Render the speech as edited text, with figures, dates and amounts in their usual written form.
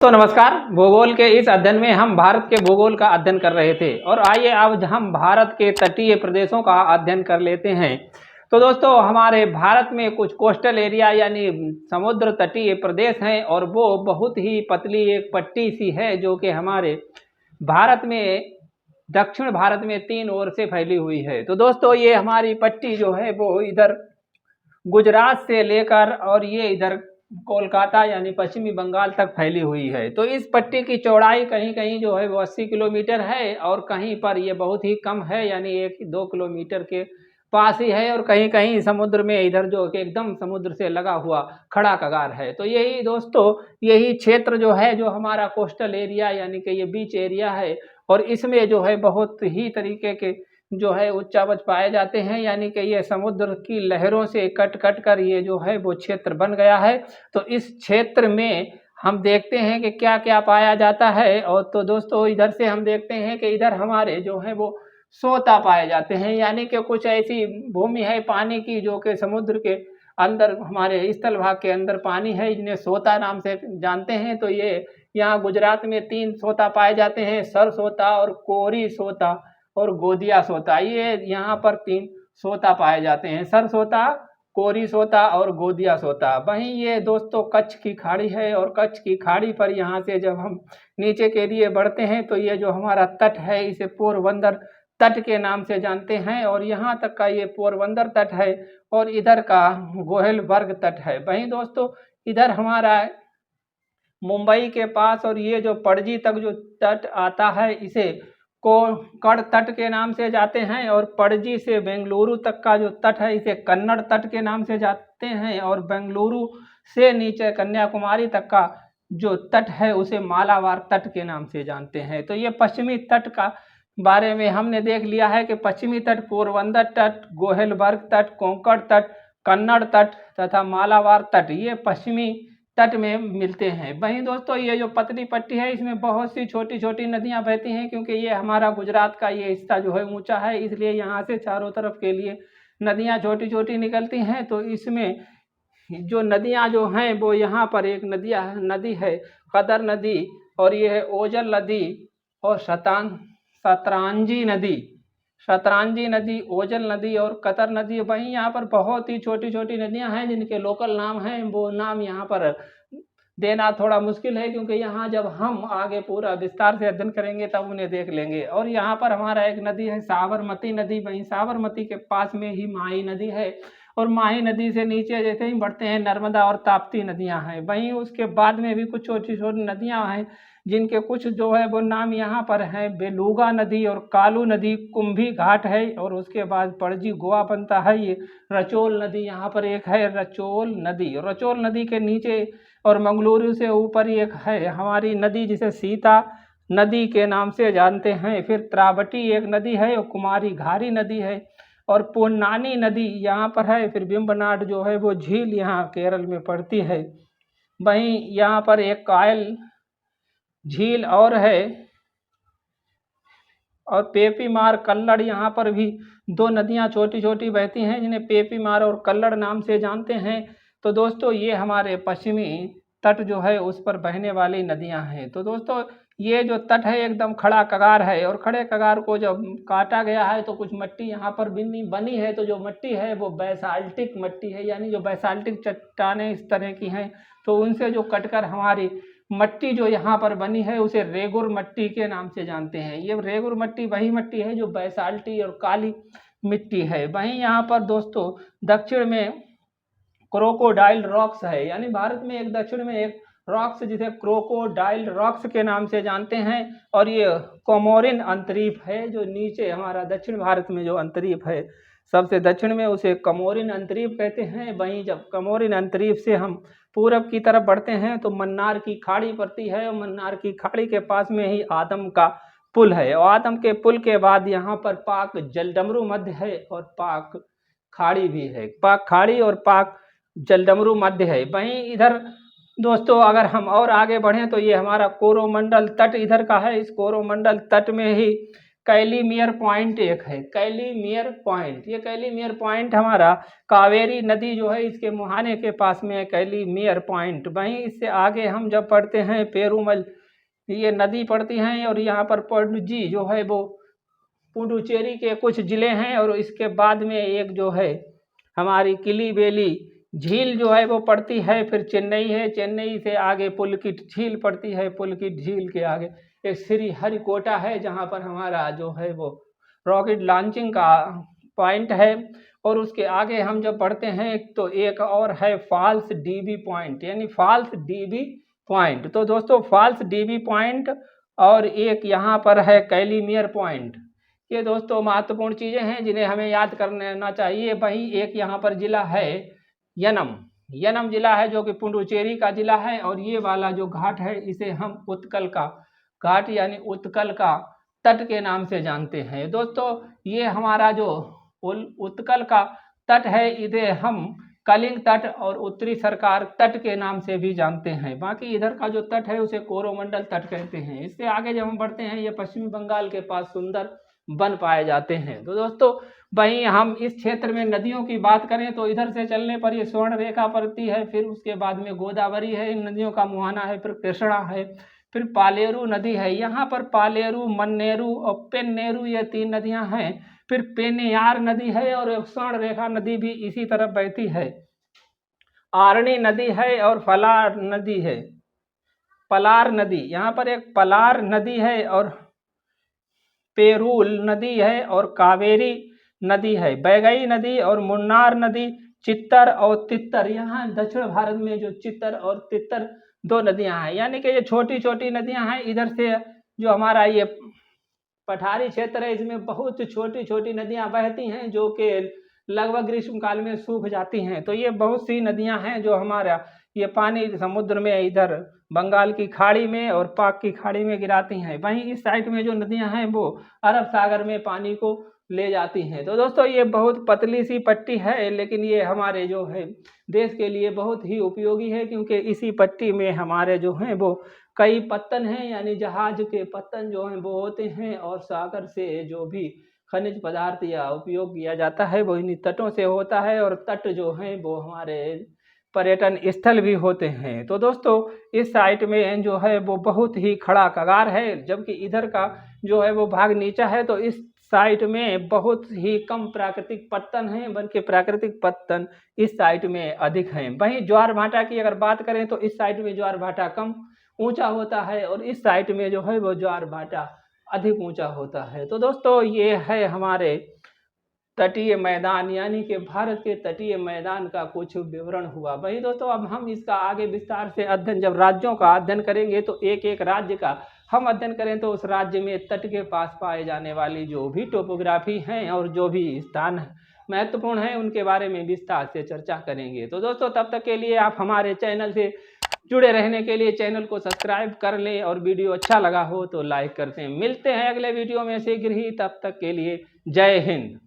तो नमस्कार। भूगोल के इस अध्ययन में हम भारत के भूगोल का अध्ययन कर रहे थे और आइए अब हम भारत के तटीय प्रदेशों का अध्ययन कर लेते हैं। तो दोस्तों, हमारे भारत में कुछ कोस्टल एरिया यानी समुद्र तटीय प्रदेश हैं और वो बहुत ही पतली एक पट्टी सी है जो कि हमारे भारत में दक्षिण भारत में 3 ओर से फैली हुई है। तो दोस्तों, ये हमारी पट्टी जो है वो इधर गुजरात से लेकर और ये इधर कोलकाता यानी पश्चिमी बंगाल तक फैली हुई है। तो इस पट्टी की चौड़ाई कहीं कहीं जो है वो 80 किलोमीटर है और कहीं पर ये बहुत ही कम है यानी 1-2 किलोमीटर के पास ही है और कहीं कहीं समुद्र में इधर जो कि एकदम समुद्र से लगा हुआ खड़ा कगार है। तो यही दोस्तों, यही क्षेत्र जो है जो हमारा कोस्टल एरिया यानी कि ये बीच एरिया है और इसमें जो है बहुत ही तरीके के जो है उच्चावच पाए जाते हैं यानी कि ये समुद्र की लहरों से कट कट कर ये जो है वो क्षेत्र बन गया है। तो इस क्षेत्र में हम देखते हैं कि क्या क्या पाया जाता है। और तो दोस्तों, इधर से हम देखते हैं कि इधर हमारे जो है वो सोता पाए जाते हैं यानी कि कुछ ऐसी भूमि है पानी की जो कि समुद्र के अंदर हमारे स्थल भाग के अंदर पानी है, जिन्हें सोता नाम से जानते हैं। तो ये यहाँ गुजरात में 3 सोता पाए जाते हैं, सर सोता और कोरी सोता और गोदिया सोता। ये यहाँ पर 3 सोता पाए जाते हैं, सर सोता, कोरी सोता और गोदिया सोता। वहीं ये दोस्तों कच्छ की खाड़ी है और कच्छ की खाड़ी पर यहाँ से जब हम नीचे के लिए बढ़ते हैं तो ये जो हमारा तट है इसे पोरबंदर तट के नाम से जानते हैं और यहाँ तक का ये पोरबंदर तट है और इधर का गोहेलबर्ग तट है। वहीं दोस्तों, इधर हमारा मुंबई के पास और ये जो पणजी तक जो तट आता है इसे को कड़ तट के नाम से जाते हैं और पणजी से बेंगलुरु तक का जो तट है इसे कन्नड़ तट के नाम से जाते हैं और बेंगलुरु से नीचे कन्याकुमारी तक का जो तट है उसे मालाबार तट के नाम से जानते हैं। तो ये पश्चिमी तट का बारे में हमने देख लिया है कि पश्चिमी तट पोरबंदर तट, गोहेलबर्ग तट, कोंकण तट, कन्नड़ तट तथा मालाबार तट ये पश्चिमी तट में मिलते हैं। वहीं दोस्तों, ये जो पतली पट्टी है इसमें बहुत सी छोटी छोटी नदियां बहती हैं क्योंकि ये हमारा गुजरात का ये हिस्सा जो है ऊंचा है, इसलिए यहाँ से चारों तरफ के लिए नदियां छोटी छोटी निकलती हैं। तो इसमें जो नदियां जो हैं वो यहाँ पर एक नदी है कदर नदी और ये है ओजल नदी और शतरंजी नदी, ओजल नदी और कतर नदी। वहीं यहाँ पर बहुत ही छोटी छोटी नदियां हैं जिनके लोकल नाम हैं, वो नाम यहाँ पर देना थोड़ा मुश्किल है क्योंकि यहाँ जब हम आगे पूरा विस्तार से अध्ययन करेंगे तब उन्हें देख लेंगे। और यहाँ पर हमारा एक नदी है साबरमती नदी, वहीं साबरमती के पास में ही माही नदी है और माही नदी से नीचे जैसे ही बढ़ते हैं नर्मदा और ताप्ती नदियाँ हैं। वहीं उसके बाद में भी कुछ छोटी छोटी नदियाँ हैं जिनके कुछ जो है वो नाम यहाँ पर हैं, बेलूगा नदी और कालू नदी, कुंभी घाट है और उसके बाद पणजी गोवा बनता है। ये रचोल नदी यहाँ पर एक है, रचोल नदी के नीचे और मंगलुरु से ऊपर एक है हमारी नदी जिसे सीता नदी के नाम से जानते हैं। फिर त्रावटी एक नदी है और कुमारी घारी नदी है और पोन्नानी नदी यहाँ पर है। फिर बिम्बनाड जो है वो झील यहाँ केरल में पड़ती है। वहीं यहाँ पर एक कायल झील और है और पेपीमार कल्लड़, यहाँ पर भी 2 नदियाँ छोटी छोटी बहती हैं जिन्हें पेपीमार और कल्लड़ नाम से जानते हैं। तो दोस्तों, ये हमारे पश्चिमी तट जो है उस पर बहने वाली नदियाँ हैं। तो दोस्तों, ये जो तट है एकदम खड़ा कगार है और खड़े कगार को जब काटा गया है तो कुछ मिट्टी यहाँ पर बनी है। तो जो मिट्टी है वो बैसाल्टिक मिट्टी है यानी जो बैसाल्टिक चट्टानें इस तरह की हैं, तो उनसे जो कटकर हमारी मट्टी जो यहाँ पर बनी है उसे रेगुर मट्टी के नाम से जानते हैं। ये रेगुर मट्टी वही मट्टी है जो बैसाल्टी और काली मिट्टी है। वहीं यहाँ पर दोस्तों दक्षिण में क्रोकोडाइल रॉक्स है यानी भारत में एक दक्षिण में एक रॉक्स जिसे क्रोकोडाइल रॉक्स के नाम से जानते हैं और ये कोमोरिन अंतरीप है जो नीचे हमारा दक्षिण भारत में जो अंतरीप है सबसे दक्षिण में उसे कमोरिन अंतरीप कहते हैं। वहीं जब कमोरिन अंतरीप से हम पूरब की तरफ बढ़ते हैं तो मन्नार की खाड़ी पड़ती है और मन्नार की खाड़ी के पास में ही आदम का पुल है और आदम के पुल के बाद यहाँ पर पाक जलडमरू मध्य है और पाक खाड़ी भी है। पाक खाड़ी और पाक जलडमरू मध्य है। वहीं इधर दोस्तों अगर हम और आगे बढ़ें तो ये हमारा कोरोमंडल तट इधर का है। इस कोरोमंडल तट में ही कैलीमियर पॉइंट एक है, कैलीमियर पॉइंट। ये कैलीमियर पॉइंट हमारा कावेरी नदी जो है इसके मुहाने के पास में है कैलीमियर पॉइंट। वहीं इससे आगे हम जब पढ़ते हैं पेरूमल, ये नदी पड़ती हैं और यहाँ पर पणजी जो है वो पुडुचेरी के कुछ ज़िले हैं, और इसके बाद में एक जो है हमारी किलीबेली झील जो है वो पड़ती है। फिर चेन्नई है, चेन्नई से आगे पुलकिट झील पड़ती है, पुलकिट झील के आगे एक श्रीहरिकोटा है जहाँ पर हमारा जो है वो रॉकेट लॉन्चिंग का पॉइंट है। और उसके आगे हम जब बढ़ते हैं तो एक और है फॉल्स डीबी पॉइंट, यानी फॉल्स डीबी पॉइंट। तो दोस्तों फॉल्स डीबी पॉइंट और एक यहाँ पर है कैलीमियर पॉइंट। ये दोस्तों महत्वपूर्ण चीज़ें हैं जिन्हें हमें याद करना चाहिए। वहीं एक यहाँ पर जिला है यनम, यनम जिला है जो कि पुडुचेरी का जिला है, और ये वाला जो घाट है इसे हम उत्कल का घाट यानी उत्कल का तट के नाम से जानते हैं। दोस्तों ये हमारा जो उत्कल का तट है इसे हम कलिंग तट और उत्तरी सरकार तट के नाम से भी जानते हैं। बाकी इधर का जो तट है उसे कोरोमंडल तट कहते हैं। इससे आगे जब हम बढ़ते हैं ये पश्चिमी बंगाल के पास सुंदर बन पाए जाते हैं। तो दोस्तों वहीं हम इस क्षेत्र में नदियों की बात करें तो इधर से चलने पर ये स्वर्ण रेखा पड़ती है, फिर उसके बाद में गोदावरी है, इन नदियों का मुहाना है, फिर कृष्णा है, फिर पालेरू नदी है। यहाँ पर पालेरू, मन्नेरू और पेन्नेरू ये 3 नदियाँ हैं। फिर पेन्नेयार नदी है और एक स्वर्ण रेखा नदी भी इसी तरफ बहती है। आरणी नदी है और फलार नदी है, पलार नदी, यहाँ पर एक पलार नदी है और पेरूल नदी है और कावेरी नदी है, बैगई नदी और मुन्नार नदी, चित्तर और तित्तर। यहाँ दक्षिण भारत में जो चित्तर और तित्तर 2 नदियाँ हैं, यानी कि ये छोटी छोटी नदियाँ हैं। इधर से जो हमारा ये पठारी क्षेत्र है इसमें बहुत छोटी छोटी नदियाँ बहती हैं जो कि लगभग ग्रीष्मकाल में सूख जाती हैं। तो ये बहुत सी नदियाँ हैं जो हमारा ये पानी समुद्र में इधर बंगाल की खाड़ी में और पाक की खाड़ी में गिराती हैं। वहीं इस साइड में जो नदियाँ हैं वो अरब सागर में पानी को ले जाती हैं। तो दोस्तों ये बहुत पतली सी पट्टी है, लेकिन ये हमारे जो है देश के लिए बहुत ही उपयोगी है, क्योंकि इसी पट्टी में हमारे जो हैं वो कई पत्तन हैं, यानी जहाज के पत्तन जो हैं वो होते हैं, और सागर से जो भी खनिज पदार्थ या उपयोग किया जाता है वो इन्हीं तटों से होता है, और तट जो हैं वो हमारे पर्यटन स्थल भी होते हैं। तो दोस्तों इस साइट में जो है वो बहुत ही खड़ा कगार है, जबकि इधर का जो है वो भाग नीचा है। तो इस साइट में बहुत ही कम प्राकृतिक पत्तन हैं, बल्कि प्राकृतिक पत्तन इस साइट में अधिक हैं। वहीं ज्वार भाटा की अगर बात करें तो इस साइट में ज्वार भाटा कम ऊंचा होता है, और इस साइट में जो है वो ज्वार भाटा अधिक ऊंचा होता है। तो दोस्तों ये है हमारे तटीय मैदान, यानी कि भारत के तटीय मैदान का कुछ विवरण हुआ। वही दोस्तों अब हम इसका आगे विस्तार से अध्ययन, जब राज्यों का अध्ययन करेंगे तो एक एक राज्य का हम अध्ययन करें तो उस राज्य में तट के पास पाए जाने वाली जो भी टोपोग्राफी हैं और जो भी स्थान महत्वपूर्ण हैं उनके बारे में विस्तार से चर्चा करेंगे। तो दोस्तों तब तक के लिए आप हमारे चैनल से जुड़े रहने के लिए चैनल को सब्सक्राइब कर लें, और वीडियो अच्छा लगा हो तो लाइक करते हैं। मिलते हैं अगले वीडियो में शीघ्र ही, तब तक के लिए जय हिंद।